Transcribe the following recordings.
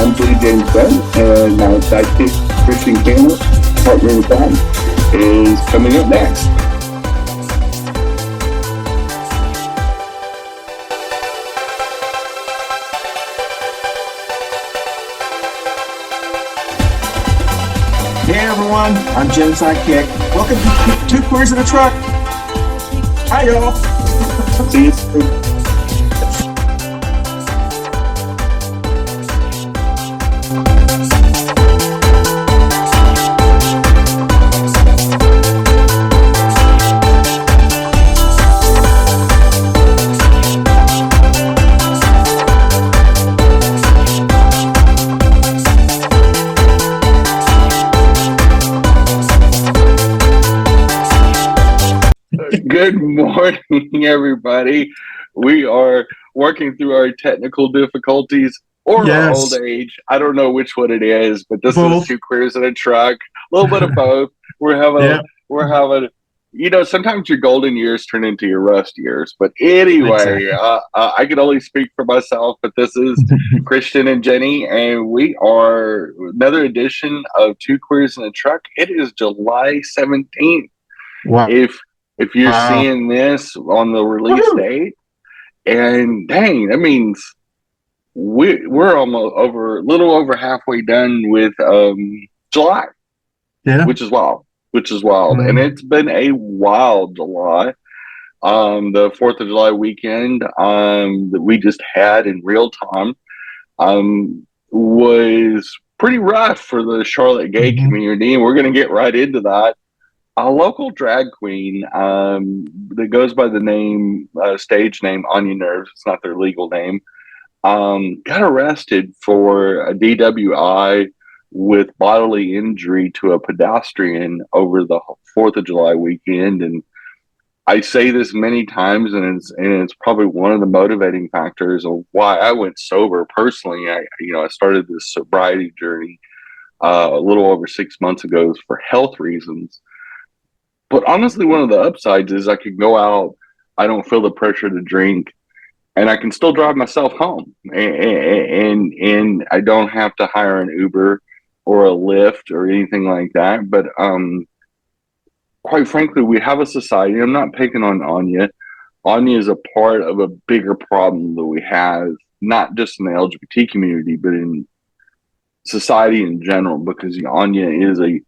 I'm Jenny-Jaymes and my sidekick, Christian Cano, partner in crime, is coming up next. Hey everyone, I'm Jen's sidekick. Welcome to Two Queers in a Truck. Hi y'all. See you soon. Good morning, everybody. We are working through our technical difficulties or our old age. I don't know which one it is, but this is Two Queers in a Truck. A little bit of both. We're having, sometimes your golden years turn into your rust years. But anyway, I can only speak for myself, but this is Christian and Jenny, and we are another edition of Two Queers in a Truck. It is July 17th. Wow. If you're seeing this on the release date, and dang, that means we're almost a little over halfway done with July, which is wild. And it's been a wild July. The 4th of July weekend that we just had in real time was pretty rough for the Charlotte gay community, and we're going to get right into that. A local drag queen that goes by the stage name Onion Nerves, it's not their legal name, got arrested for a DWI with bodily injury to a pedestrian over the 4th of July weekend. And I say this many times, and it's probably one of the motivating factors of why I went sober personally. I started this sobriety journey a little over 6 months ago for health reasons. But honestly, one of the upsides is I can go out, I don't feel the pressure to drink, and I can still drive myself home. And I don't have to hire an Uber or a Lyft or anything like that. But quite frankly, we have a society. I'm not picking on Anya. Anya is a part of a bigger problem that we have, not just in the LGBT community, but in society in general, because Anya is a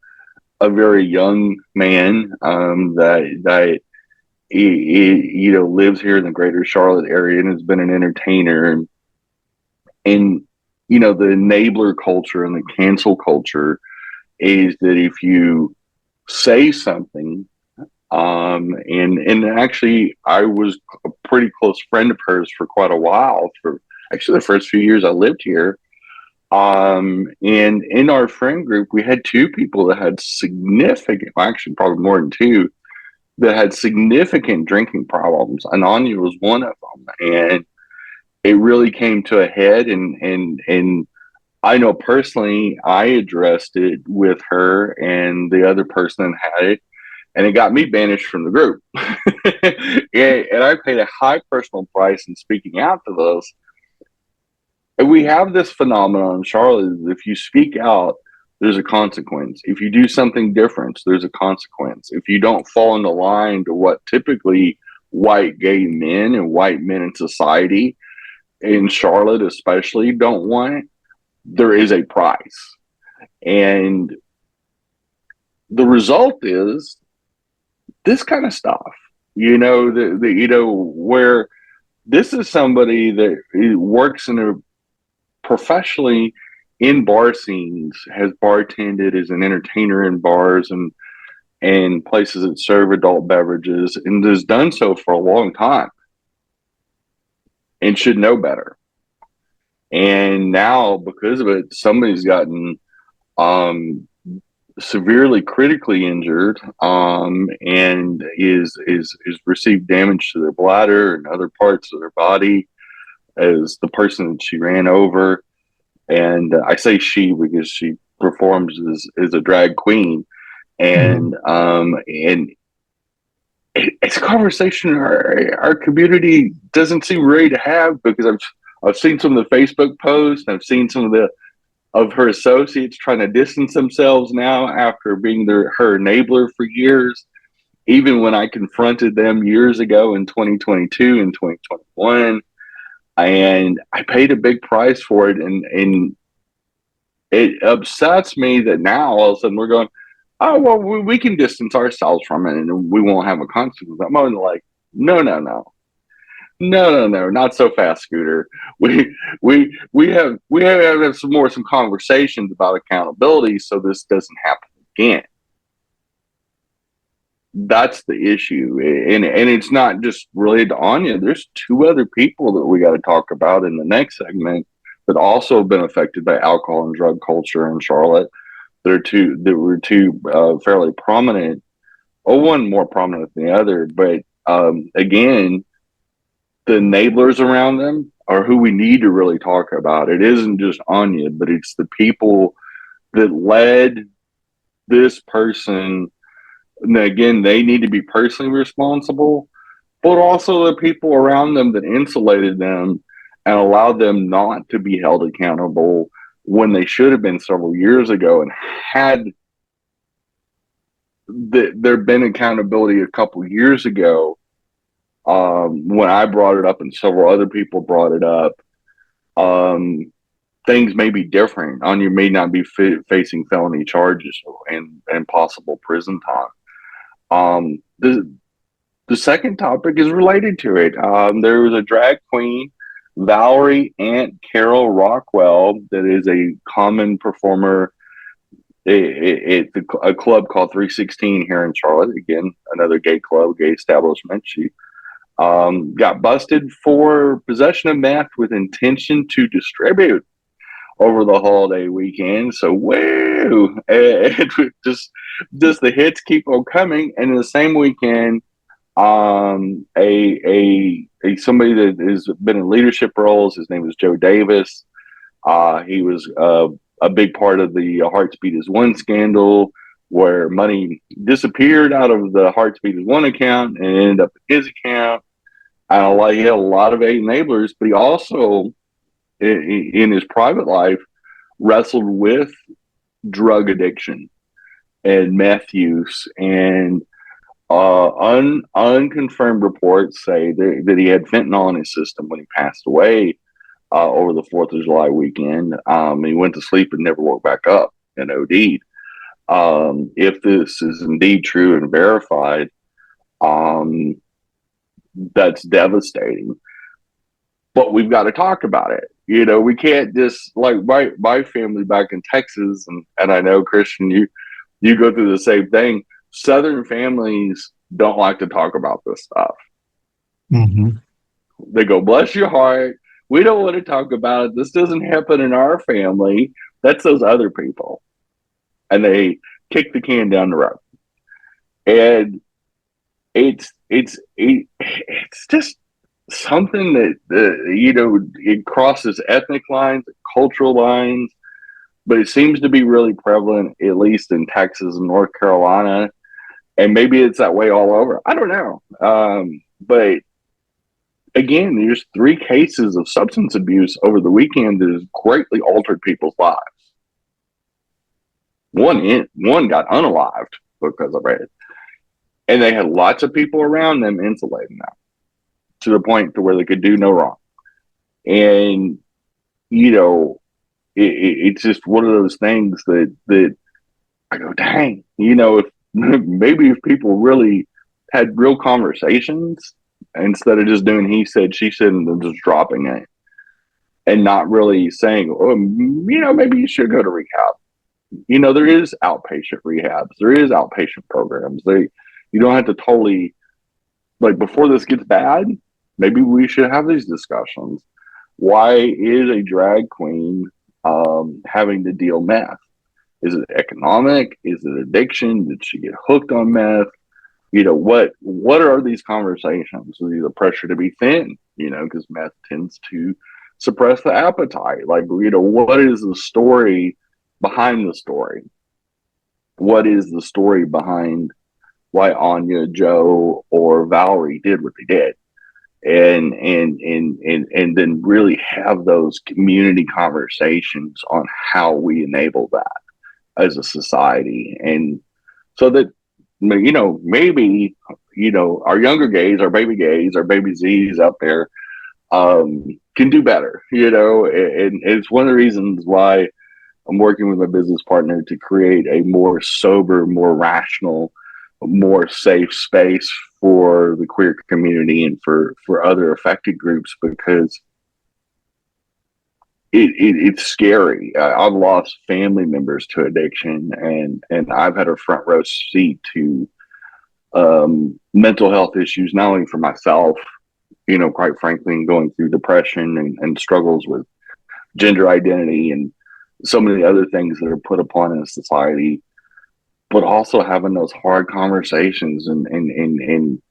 very young man that lives here in the greater Charlotte area and has been an entertainer, and the enabler culture and the cancel culture is that if you say something, and actually I was a pretty close friend of hers for quite a while, for actually the first few years I lived here. And in our friend group, we had two people that had actually probably more than two, that had significant drinking problems. And Anya was one of them. And it really came to a head. And I know personally, I addressed it with her and the other person had it. And it got me banished from the group. And I paid a high personal price in speaking out to those. And we have this phenomenon in Charlotte. If you speak out, there's a consequence. If you do something different, there's a consequence. If you don't fall into line to what typically white gay men and white men in society, in Charlotte especially, don't want, there is a price. And the result is this kind of stuff, where this is somebody that works professionally in bar scenes, has bartended as an entertainer in bars and places that serve adult beverages, and has done so for a long time and should know better. And now, because of it, somebody's gotten severely critically injured and is received damage to their bladder and other parts of their body as the person that she ran over. And I say she because she performs as a drag queen. And it's a conversation our community doesn't seem ready to have, because I've seen some of the Facebook posts, and I've seen some of the of her associates trying to distance themselves now after being her enabler for years. Even when I confronted them years ago in 2022 and 2021, and I paid a big price for it, and it upsets me that now all of a sudden we're going, oh well, we can distance ourselves from it and we won't have a consequence. I'm only like, no, no, no. No, no, no, not so fast, Scooter. We have to have some conversations about accountability so this doesn't happen again. That's the issue, and it's not just related to Anya. There's two other people that we got to talk about in the next segment that also have been affected by alcohol and drug culture in Charlotte. That were two fairly prominent. Oh, one more prominent than the other, but again, the enablers around them are who we need to really talk about. It isn't just Anya, but it's the people that led this person. And again, they need to be personally responsible, but also the people around them that insulated them and allowed them not to be held accountable when they should have been several years ago. And had there been accountability a couple years ago, when I brought it up and several other people brought it up, things may be different. Anya may not be facing felony charges and possible prison time. The second topic is related to it. There was a drag queen, Valerie Aunt Carol Rockwell, that is a common performer at a club called 316 here in Charlotte. Again, another gay club, gay establishment. She got busted for possession of meth with intention to distribute over the holiday weekend. So, woo! And just the hits keep on coming. And in the same weekend, a somebody that has been in leadership roles. His name is Joe Davis. He was a big part of the Heartbeat is One scandal, where money disappeared out of the Heartbeat is One account and ended up in his account. He had a lot of enablers, but he also, in his private life, wrestled with drug addiction and meth use, and unconfirmed reports say that he had fentanyl in his system when he passed away over the 4th of July weekend. He went to sleep and never woke back up and OD'd. If this is indeed true and verified, that's devastating. But we've got to talk about it. You know, we can't just, like, my family back in Texas, and I know, Christian, you go through the same thing. Southern families don't like to talk about this stuff. Mm-hmm. They go, bless your heart, we don't want to talk about it. This doesn't happen in our family. That's those other people. And they kick the can down the road. And it's just something that you know, it crosses ethnic lines, cultural lines, but it seems to be really prevalent, at least in Texas and North Carolina, and maybe it's that way all over. I don't know, but again, there's 3 cases of substance abuse over the weekend that has greatly altered people's lives. One got unalived because of it, and they had lots of people around them insulating them to the point to where they could do no wrong. And you know, it's just one of those things that I go, dang, you know, if maybe if people really had real conversations instead of just doing he said, she said, and just dropping it and not really saying, oh, you know, maybe you should go to rehab. You know, there is outpatient rehabs, there is outpatient programs. You don't have to totally, like, before this gets bad, maybe we should have these discussions. Why is a drag queen having to deal meth? Is it economic? Is it addiction? Did she get hooked on meth? You know, what are these conversations? Is it the pressure to be thin? You know, because meth tends to suppress the appetite. Like, you know, what is the story behind the story? What is the story behind why Anya, Joe, or Valerie did what they did? and then really have those community conversations on how we enable that as a society. And so that, maybe, our younger gays, our baby gays, our baby Z's out there, can do better, and it's one of the reasons why I'm working with my business partner to create a more sober, more rational, more safe space for the queer community and for other affected groups, because it's scary. I've lost family members to addiction, and I've had a front row seat to mental health issues, not only for myself, quite frankly, and going through depression and struggles with gender identity and so many other things that are put upon in society, but also having those hard conversations and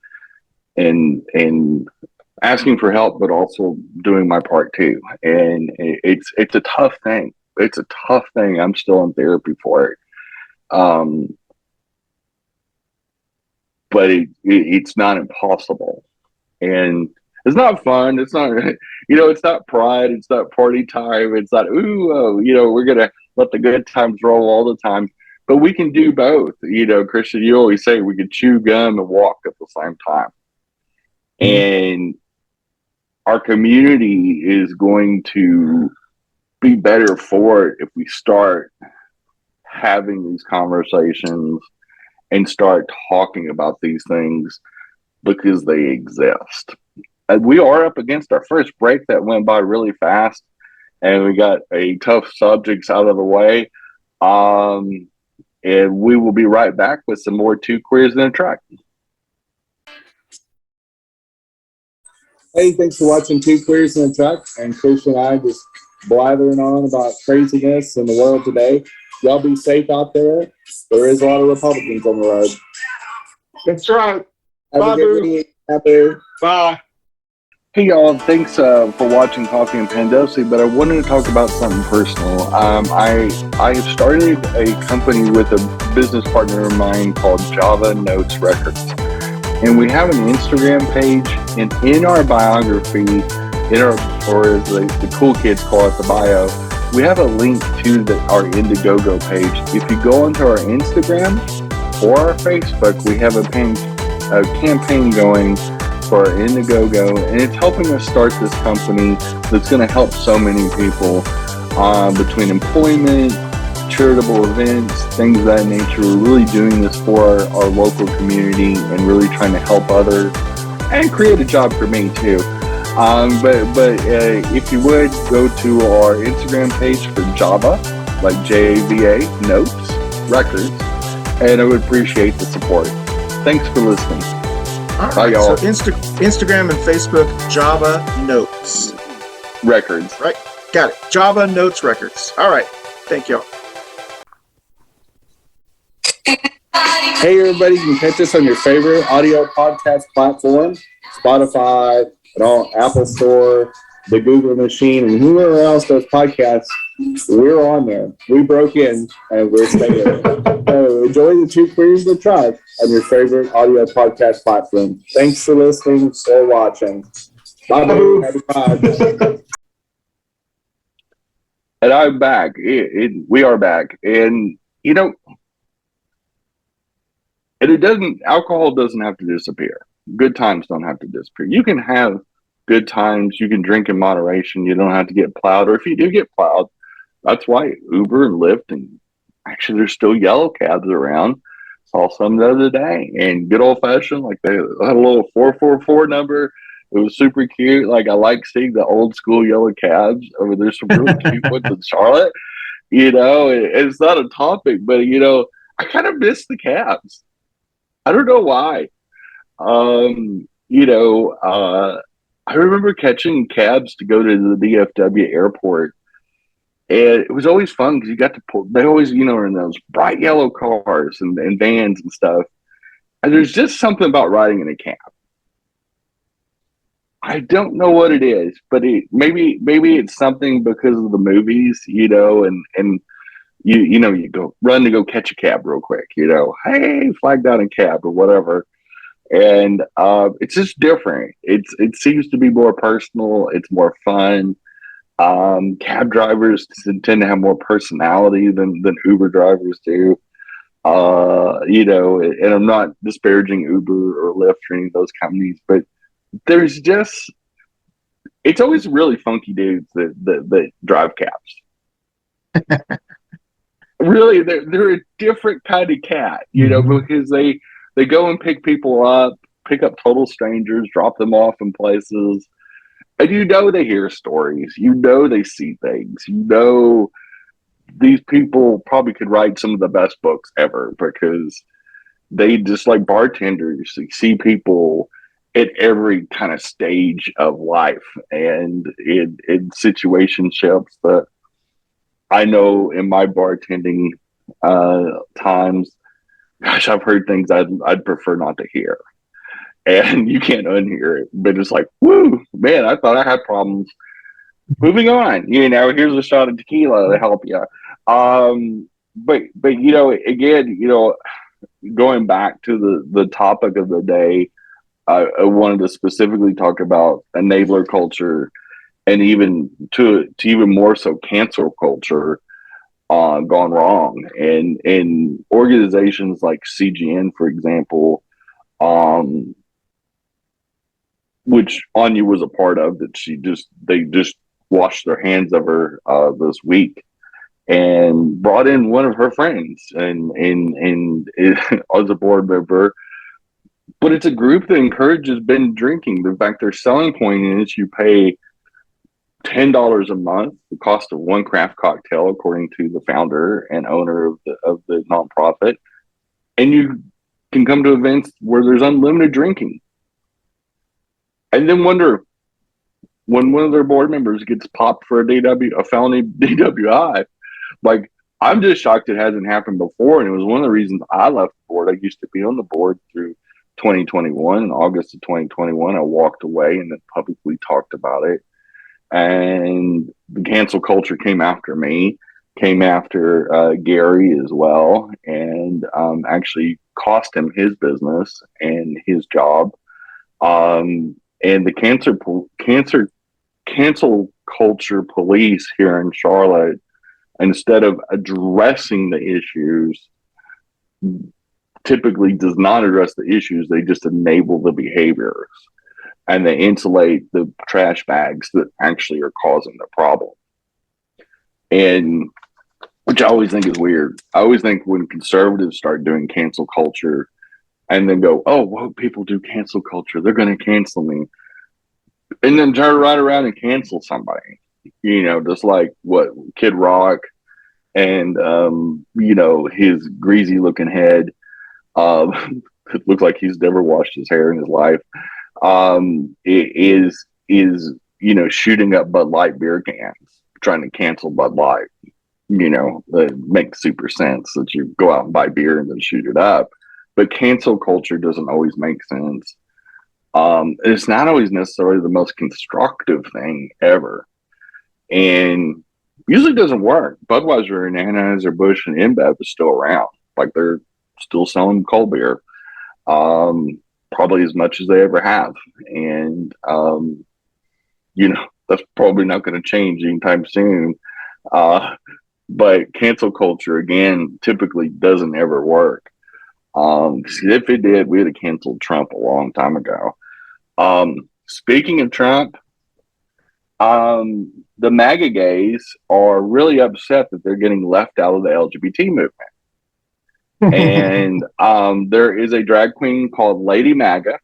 asking for help, but also doing my part too. And it's a tough thing. It's a tough thing. I'm still in therapy for it. But it's not impossible. And it's not fun. It's not, it's not pride. It's not party time. It's not, we're going to let the good times roll all the time. But we can do both. Christian, you always say we can chew gum and walk at the same time. And our community is going to be better for it if we start having these conversations and start talking about these things, because they exist. We are up against our first break that went by really fast, and we got a tough subjects out of the way. And we will be right back with some more Two Queers in a Truck. Hey, thanks for watching Two Queers in a Truck, and Christian and I just blathering on about craziness in the world today. Y'all be safe out there. There is a lot of Republicans on the road. That's right. Have a good week out there. Bye. Hey y'all, thanks for watching Coffee and Pandosi, but I wanted to talk about something personal. I have started a company with a business partner of mine called Java Notes Records. And we have an Instagram page, and in our biography, or as the cool kids call it, the bio, we have a link to our Indiegogo page. If you go onto our Instagram or our Facebook, we have a campaign going for our Indiegogo, and it's helping us start this company that's going to help so many people between employment, charitable events, things of that nature. We're really doing this for our local community and really trying to help others and create a job for me too. But if you would go to our Instagram page for Java, like Java Notes Records, and I would appreciate the support. Thanks for listening. All Bye, right, y'all. so Instagram and Facebook, Java Notes Records. Right, got it. Java Notes Records. All right, thank y'all. Hey everybody, you can catch us on your favorite audio podcast platform, Spotify, and all Apple Store, the Google machine, and whoever else does podcasts. We're on there. We broke in and we're staying. So enjoy the Two Queers in a Truck on your favorite audio podcast platform. Thanks for listening or watching. Bye bye. And I'm back. We are back. And, alcohol doesn't have to disappear. Good times don't have to disappear. You can have good times. You can drink in moderation. You don't have to get plowed. Or if you do get plowed, that's why Uber and Lyft, and actually there's still yellow cabs around. Saw some the other day, and good old fashioned, like they had a little 444 number. It was super cute. Like I like seeing the old school yellow cabs. There's some really cute ones in Charlotte. It's not a topic, but I kind of miss the cabs. I don't know why. I remember catching cabs to go to the DFW airport, and it was always fun because you got to pull. They always, are in those bright yellow cars and vans and stuff. And there's just something about riding in a cab. I don't know what it is, but maybe it's something because of the movies, and you go run to go catch a cab real quick, hey, flag down a cab or whatever. And it's just different. It seems to be more personal. It's more fun. Cab drivers tend to have more personality than Uber drivers do. And I'm not disparaging Uber or Lyft or any of those companies, but there's just it's always really funky dudes that drive cabs. Really, they're a different kind of cat, because they go and pick people up, pick up total strangers, drop them off in places, and they hear stories, they see things, these people probably could write some of the best books ever because they just like bartenders, they see people at every kind of stage of life and in situationships that I know in my bartending times. Gosh, I've heard things I'd prefer not to hear, and you can't unhear it. But it's like, woo, man! I thought I had problems. Moving on, here's a shot of tequila to help you. But again, going back to the topic of the day, I wanted to specifically talk about enabler culture, and even to even more so cancel culture gone wrong. And organizations like CGN, for example, which Anya was a part of, that they just washed their hands of her this week and brought in one of her friends and as a board member. But it's a group that encourages binge drinking. In fact, their selling point is you pay $10 a month, the cost of one craft cocktail, according to the founder and owner of the nonprofit, and you can come to events where there's unlimited drinking. And then wonder when one of their board members gets popped for a felony DWI. Like, I'm just shocked it hasn't happened before, and it was one of the reasons I left the board. I used to be on the board through 2021. In August of 2021, I walked away and then publicly talked about it. And the cancel culture came after me, came after Gary as well, and actually cost him his business and his job. And the cancel culture police here in Charlotte, instead of addressing the issues, typically does not address the issues. They just enable the behaviors, and they insulate the trash bags that actually are causing the problem. And which I always think is weird. I always think when conservatives start doing cancel culture and then go, oh, well, people do cancel culture, they're going to cancel me. And then turn right around and cancel somebody. Just like what Kid Rock and, his greasy looking head. It looks like he's never washed his hair in his life. Is shooting up Bud Light beer cans, trying to cancel Bud Light. It makes super sense that you go out and buy beer and then shoot it up. But cancel culture doesn't always make sense. It's not always necessarily the most constructive thing ever, and usually doesn't work. Budweiser and Anheuser-Busch and InBev is still around. Like, they're still selling cold beer. Probably as much as they ever have. And, that's probably not going to change anytime soon. But cancel culture, again, typically doesn't ever work. If it did, we'd have canceled Trump a long time ago. Speaking of Trump, the MAGA gays are really upset that they're getting left out of the LGBT movement. And there is a drag queen called Lady MAGA.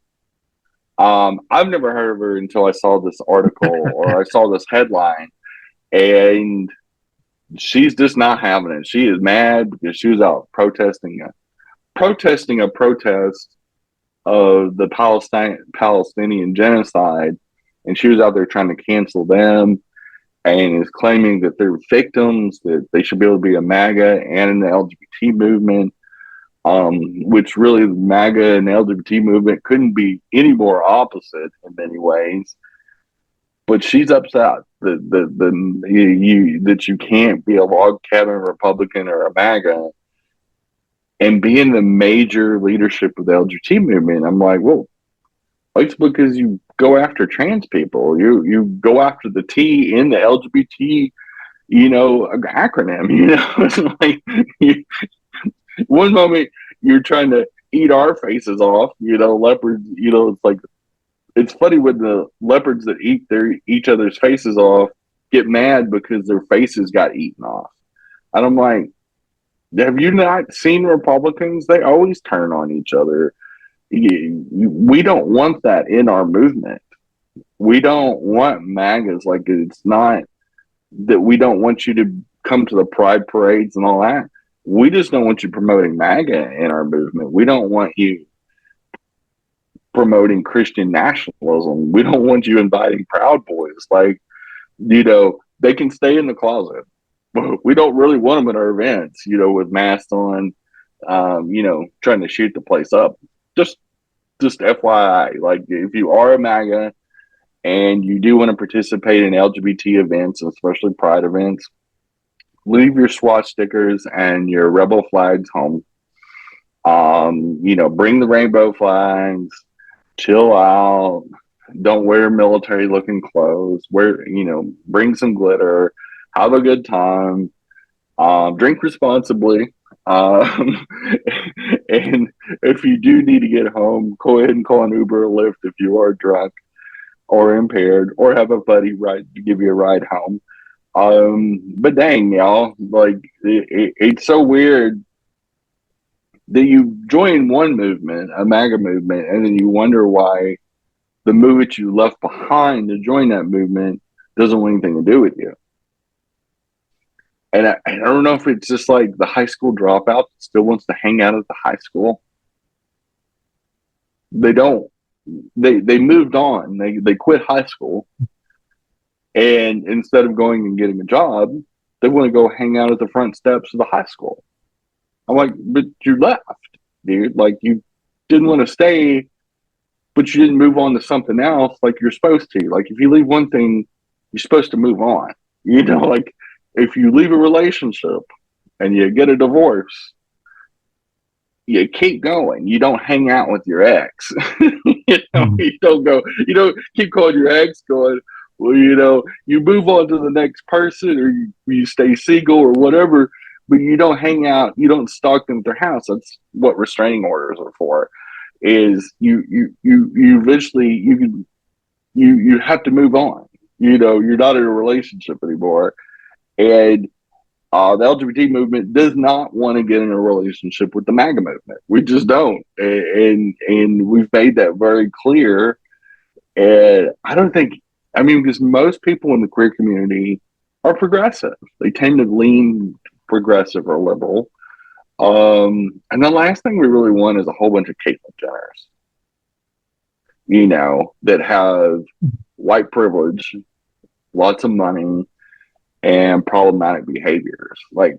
I've never heard of her until I saw this article or I saw this headline, and she's just not having it. She is mad because she was out protesting a protest of the Palestinian genocide, and she was out there trying to cancel them and is claiming that they're victims, that they should be able to be a MAGA and in the LGBT movement. Which really the MAGA and the LGBT movement couldn't be any more opposite in many ways. But she's upset that you can't be a log cabin Republican or a MAGA and being the major leadership of the LGBT movement, I'm like, well, it's because you go after trans people. You go after the T in the LGBT, acronym. It's like one moment you're trying to eat our faces off. Leopards. It's like it's funny when the leopards that eat each other's faces off get mad because their faces got eaten off. And I'm like, have you not seen Republicans? They always turn on each other. We don't want that in our movement. We don't want MAGAs. Like, it's not that we don't want you to come to the pride parades and all that. We just don't want you promoting MAGA in our movement. We don't want you promoting Christian nationalism. We don't want you inviting Proud Boys. Like, they can stay in the closet. We don't really want them at our events, with masks on, trying to shoot the place up. Just FYI, like, if you are a MAGA and you do want to participate in LGBT events, especially pride events, leave your SWAT stickers and your rebel flags home. Bring the rainbow flags, chill out, don't wear military looking clothes, bring some glitter, have a good time, drink responsibly. And if you do need to get home, go ahead and call an Uber or Lyft if you are drunk or impaired, or have a buddy to give you a ride home. But dang, y'all, like, it's so weird that you join one movement, a MAGA movement, and then you wonder why the movement you left behind to join that movement doesn't want anything to do with you. And I don't know if it's just like the high school dropout that still wants to hang out at the high school. They don't. They moved on. They quit high school, and instead of going and getting a job, they want to go hang out at the front steps of the high school. I'm like, but you left, dude. Like, you didn't want to stay, but you didn't move on to something else like you're supposed to. Like, if you leave one thing, you're supposed to move on. Like, if you leave a relationship and you get a divorce, you keep going. You don't hang out with your ex. You don't go, keep calling your ex going, well, you move on to the next person, or you stay single or whatever, but you don't hang out. You don't stalk them at their house. That's what restraining orders are for. Is you eventually you have to move on. You're not in a relationship anymore, and the LGBT movement does not want to get in a relationship with the MAGA movement. We just don't, and we've made that very clear. And I don't think, because most people in the queer community are progressive. They tend to lean progressive or liberal. And the last thing we really want is a whole bunch of Caitlyn Jenners, that have white privilege, lots of money, and problematic behaviors. Like,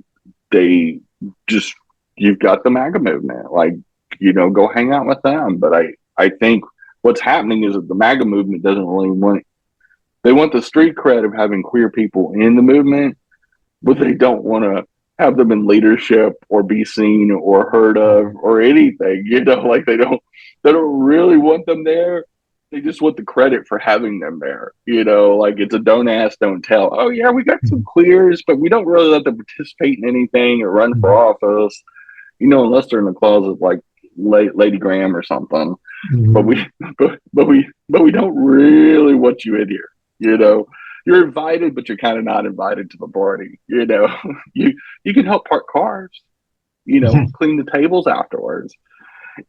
you've got the MAGA movement. Like, go hang out with them. But I think what's happening is that the MAGA movement doesn't really they want the street cred of having queer people in the movement, but they don't want to have them in leadership or be seen or heard of or anything. Like, they don't really want them there. They just want the credit for having them there. Like, it's a don't ask, don't tell. Oh yeah, we got some queers, but we don't really let them participate in anything or run for office, unless they're in the closet like Lady Graham or something. Mm-hmm. But we don't really want you in here. You're invited, but you're kind of not invited to the party. You can help park cars, clean the tables afterwards.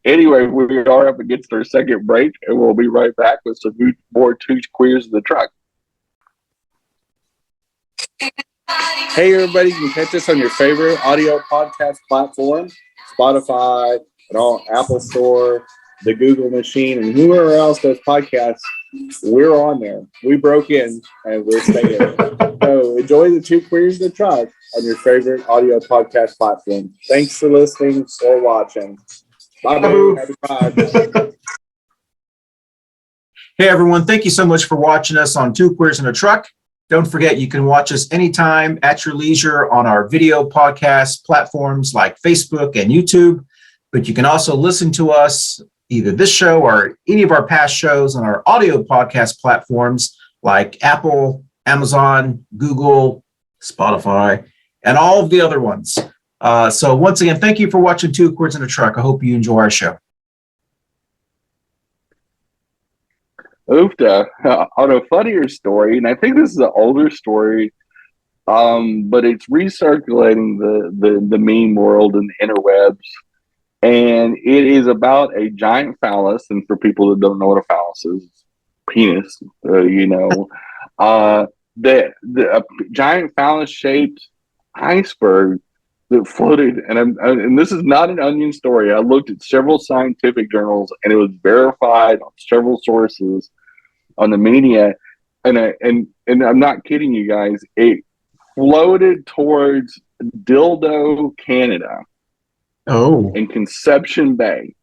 Anyway, we are up against our second break, and we'll be right back with some more Two Queers in the Truck. Hey, everybody, you can catch us on your favorite audio podcast platform, Spotify, and all Apple Store, the Google machine, and whoever else does podcasts. We're on there. We broke in, and we're staying. So enjoy the Two Queers in the Truck on your favorite audio podcast platform. Thanks for listening or watching. Bye. Hey, everyone. Thank you so much for watching us on Two Queers in a Truck. Don't forget, you can watch us anytime at your leisure on our video podcast platforms like Facebook and YouTube. But you can also listen to us, either this show or any of our past shows, on our audio podcast platforms like Apple, Amazon, Google, Spotify, and all of the other ones. So once again, thank you for watching Two Chords in a Truck. I hope you enjoy our show. Oofda, on a funnier story, and I think this is an older story, but it's recirculating the meme world and the interwebs, and it is about a giant phallus. And for people that don't know what a phallus is, penis, a giant phallus-shaped iceberg that floated, and this is not an Onion story. I looked at several scientific journals, and it was verified on several sources on the media, and I'm not kidding you guys. It floated towards Dildo, Canada. Oh, in Conception Bay.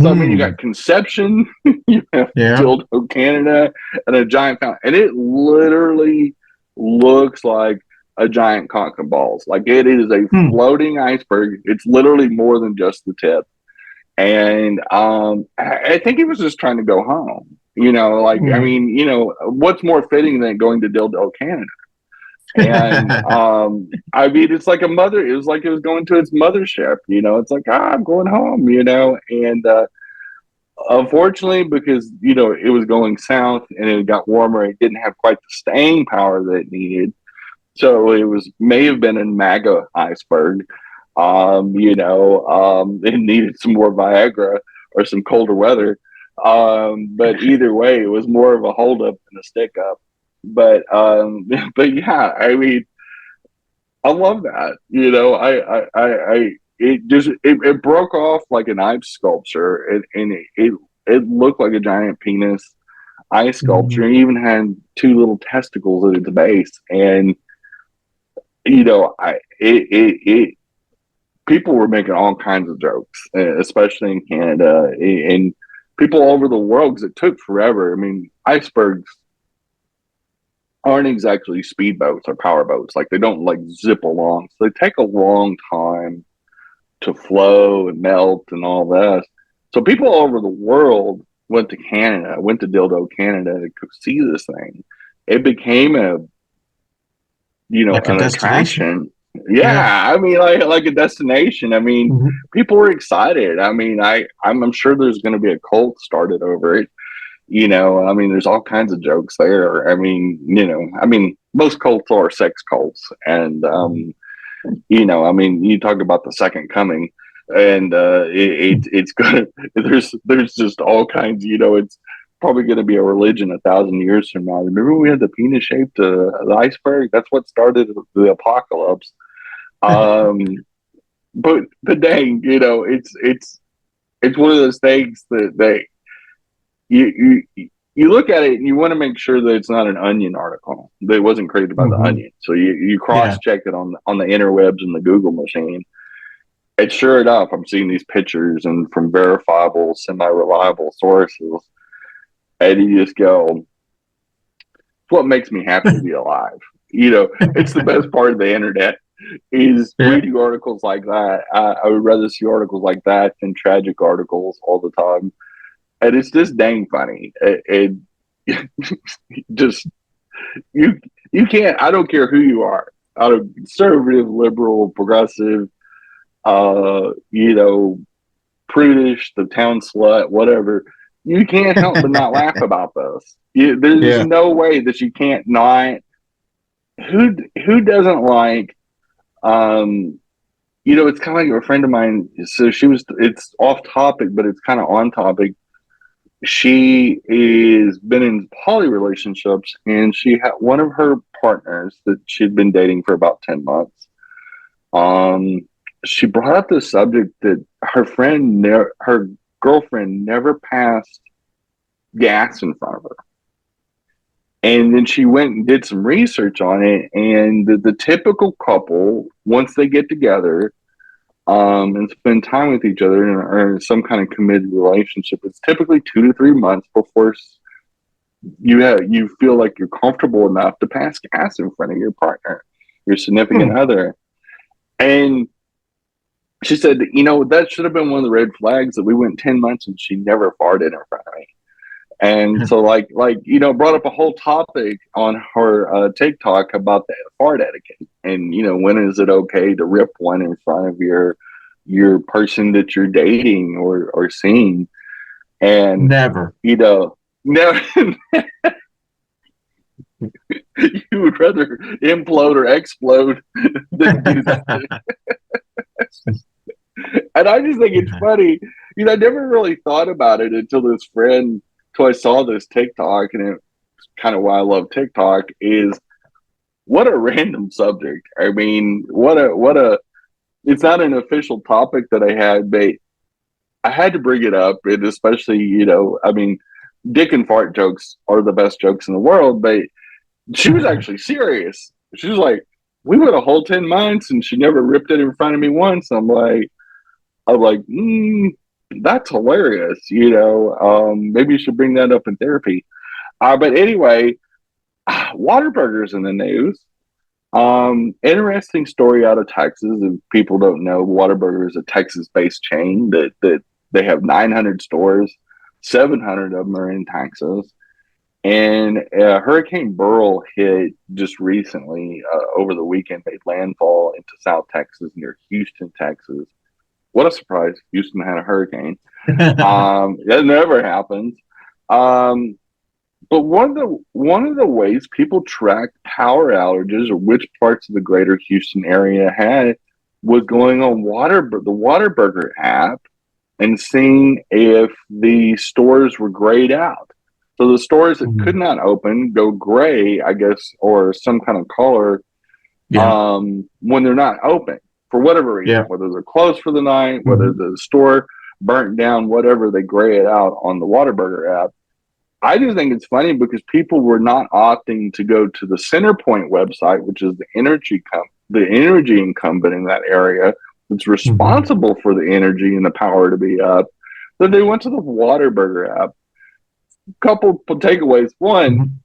So I mean, you got Conception, you have Dildo, Canada, and a giant fountain, and it literally looks like a giant cock and balls. Like, it is a floating iceberg. It's literally more than just the tip. And I think he was just trying to go home. I mean, what's more fitting than going to Dildo, Canada? And I mean, it's like a mother. It was like it was going to its mothership. It's like, I'm going home. And unfortunately, because it was going south and it got warmer, it didn't have quite the staying power that it needed. So it may have been a MAGA iceberg. It needed some more Viagra or some colder weather. But either way, it was more of a holdup than a stick up. But yeah, I mean, I love that. It broke off like an ice sculpture, and it looked like a giant penis ice sculpture. And even had two little testicles at its base. And people were making all kinds of jokes, especially in Canada and people all over the world, because it took forever. I mean, icebergs aren't exactly speedboats or power boats. Like, they don't like zip along. So they take a long time to flow and melt and all this. So people all over the world went to Canada, went to Dildo, Canada to see this thing. It became an attraction. Yeah, I mean, like a destination. I mean, people were excited. I mean, I'm sure there's going to be a cult started over it. I mean, there's all kinds of jokes there. I mean, most cults are sex cults. And, I mean, you talk about the second coming, and it's good. There's just all kinds, it's probably going to be a religion 1,000 years from now. Remember we had the penis shaped the iceberg? That's what started the apocalypse. But dang, it's one of those things that you look at it and you want to make sure that it's not an Onion article, that it wasn't created by the Onion. So you cross check it on the interwebs and the Google machine. And sure enough, I'm seeing these pictures and from verifiable, semi-reliable sources, and you just go, it's what makes me happy to be alive. It's the best part of the internet is reading articles like that. I would rather see articles like that than tragic articles all the time. And it's just dang funny. And just, you can't, I don't care who you are. I don't, conservative, liberal, progressive, prudish, the town slut, whatever. You can't help but not laugh about this. There's no way that you can't not. Who doesn't like, it's kind of like a friend of mine. So it's off topic, but it's kind of on topic. She is been in poly relationships, and she had one of her partners that she'd been dating for about 10 months. She brought up the subject that her girlfriend never passed gas in front of her. And then she went and did some research on it, and the typical couple, once they get together and spend time with each other or in some kind of committed relationship, it's typically 2 to 3 months before you feel like you're comfortable enough to pass gas in front of your partner, your significant other. And she said, that should have been one of the red flags that we went 10 months and she never farted in front of me. And so brought up a whole topic on her TikTok about the fart etiquette. And, when is it okay to rip one in front of your person that you're dating or seeing? And Never. never. You would rather implode or explode than do that. And I just think it's funny. I never really thought about it until I saw this TikTok, and it's kind of why I love TikTok, is what a random subject. I mean, it's not an official topic that I had, but I had to bring it up. And especially, dick and fart jokes are the best jokes in the world, but she was actually serious. She was like, we went a whole 10 months and she never ripped it in front of me once. I'm like, that's hilarious. Maybe you should bring that up in therapy. But anyway, Whataburger's in the news. Interesting story out of Texas. If people don't know, Whataburger is a Texas-based chain that they have 900 stores. 700 of them are in Texas. And Hurricane Gurl hit just recently over the weekend, made landfall into South Texas near Houston, Texas. What a surprise. Houston had a hurricane. That never happens. But one of the ways people track power outages or which parts of the greater Houston area had was going on the Whataburger app and seeing if the stores were grayed out. So the stores that could not open go gray, I guess, or some kind of color when they're not open for whatever reason, whether they're closed for the night, whether the store burnt down, whatever, they gray it out on the Whataburger app. I just think it's funny because people were not opting to go to the CenterPoint website, which is the energy incumbent in that area. It's responsible for the energy and the power to be up. So they went to the Whataburger app. Couple takeaways. One,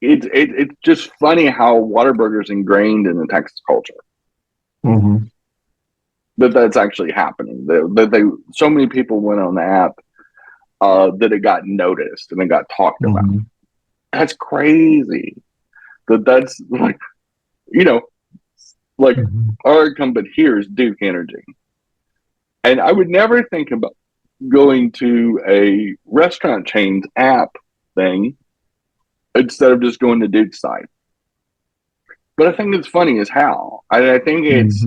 it's just funny how Whataburger's ingrained in the Texas culture. That's actually happening. So many people went on the app that it got noticed and it got talked about. That's crazy. That's our incumbent here is Duke Energy. And I would never think about going to a restaurant chain's app thing instead of just going to Duke's site. But I think it's funny as how. I think it's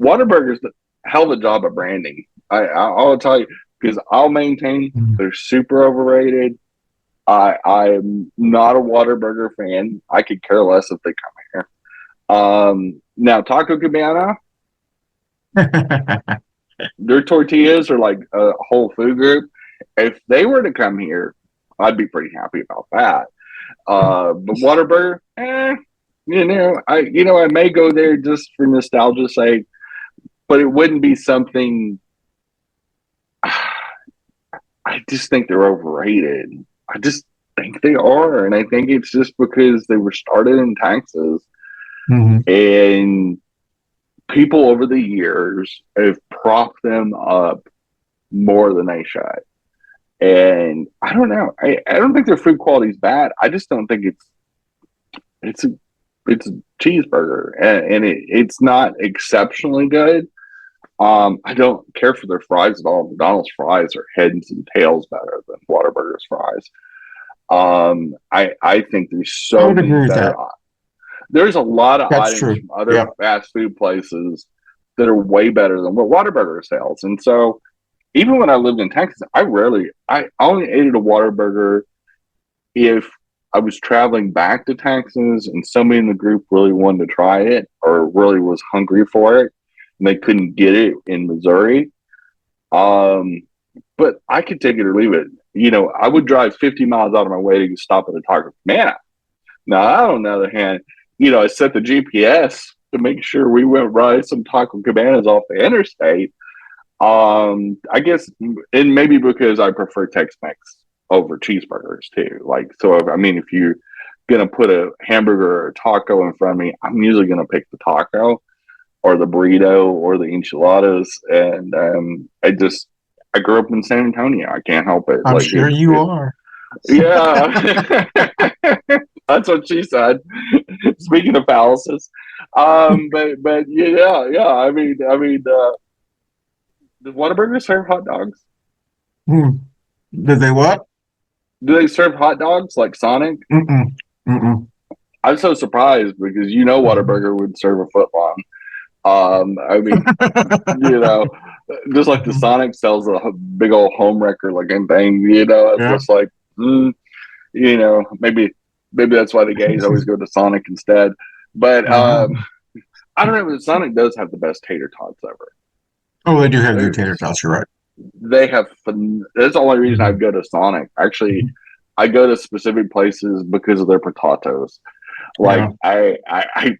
Whataburger's the hell of a job of branding. I'll tell you, because I'll maintain they're super overrated. I'm not a Whataburger fan. I could care less if they come here. Now, Taco Cabana, their tortillas are like a whole food group. If they were to come here, I'd be pretty happy about that. But Whataburger, I may go there just for nostalgia's sake, but it wouldn't be something. I just think they're overrated. I just think they are, and I think it's just because they were started in Texas, and people over the years have propped them up more than they should. And I don't know. I don't think their food quality is bad. I just don't think it's a cheeseburger, and it's not exceptionally good. I don't care for their fries at all. McDonald's fries are heads and tails better than Whataburger's fries. I think there's so many better. There's a lot of items from other fast food places that are way better than what Whataburger sells. And so even when I lived in Texas, I only ate at a Whataburger if I was traveling back to Texas and somebody in the group really wanted to try it or really was hungry for it and they couldn't get it in Missouri. But I could take it or leave it. I would drive 50 miles out of my way to stop at a Taco Cabana. Now, on the other hand, I set the GPS to make sure we went right some Taco Cabanas off the interstate. I guess, and maybe because I prefer Tex-Mex over cheeseburgers too. Like, so I mean, if you're gonna put a hamburger or a taco in front of me, I'm usually gonna pick the taco or the burrito or the enchiladas. And I grew up in San Antonio. I can't help it. I'm sure you are. Yeah. That's what she said. Speaking of palaces. But yeah. I mean, does Whataburger serve hot dogs? Did they what? Do they serve hot dogs like Sonic? Mm-mm. Mm-mm. I'm so surprised because Whataburger would serve a foot long. I mean, just like the Sonic sells a big old home wrecker looking thing, it's just like, maybe that's why the gays always go to Sonic instead. But I don't know. Sonic does have the best tater tots ever. Oh, they do have good tater tots. You're right. They have. That's the only reason I go to Sonic. Actually, I go to specific places because of their potatoes. Like I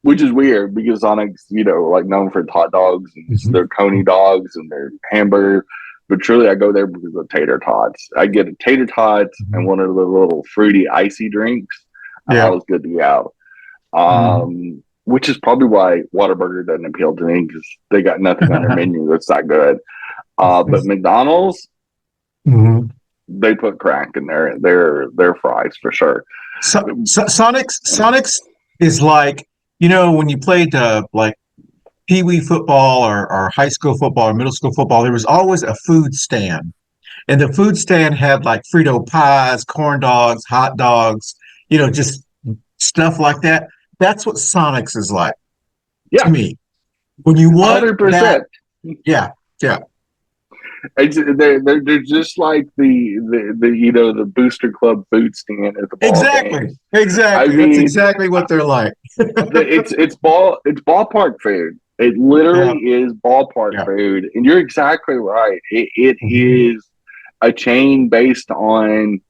which is weird because Sonic's, like known for its hot dogs and their coney dogs and their hamburger. But truly, I go there because of tater tots. I get a tater tots and one of the little fruity, icy drinks. I was good to go. Which is probably why Whataburger doesn't appeal to me because they got nothing on their menu that's that good. But McDonald's, they put crack in their fries for sure. Sonic's is like, when you played like Pee Wee football or high school football or middle school football, there was always a food stand. And the food stand had like Frito pies, corn dogs, hot dogs, just stuff like that. That's what Sonic's is like to me. When you want 100%. That, yeah. They're just like the Booster Club food stand at the ball games. Exactly. That's exactly what they're like. it's ballpark food. It literally is ballpark food, and you're exactly right. It is a chain based on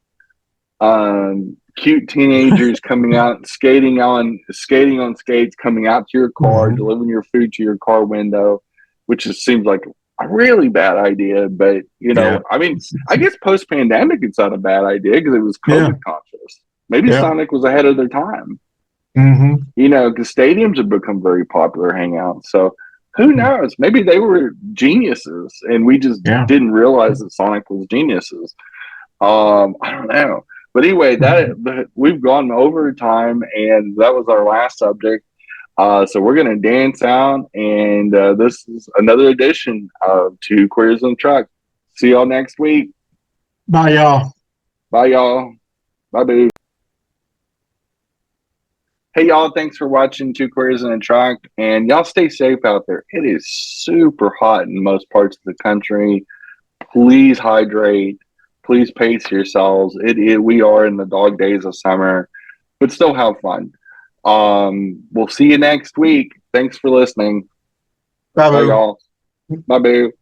cute teenagers coming out skating on skates, coming out to your car, delivering your food to your car window, which seems like a really bad idea. But I mean, I guess post pandemic it's not a bad idea because it was COVID conscious. Maybe Sonic was ahead of their time. Because stadiums have become very popular hangouts. So who knows? Maybe they were geniuses and we just didn't realize that Sonic was geniuses. I don't know. But anyway, we've gone over time, and that was our last subject. So we're going to dance out, and this is another edition of Two Queers in the Truck. See y'all next week. Bye, y'all. Bye, y'all. Bye, boo. Hey, y'all. Thanks for watching Two Queers in a Truck, and y'all stay safe out there. It is super hot in most parts of the country. Please hydrate. Please pace yourselves. We are in the dog days of summer, but still have fun. We'll see you next week. Thanks for listening. Bye, y'all. Bye, boo.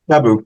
Bye, boo.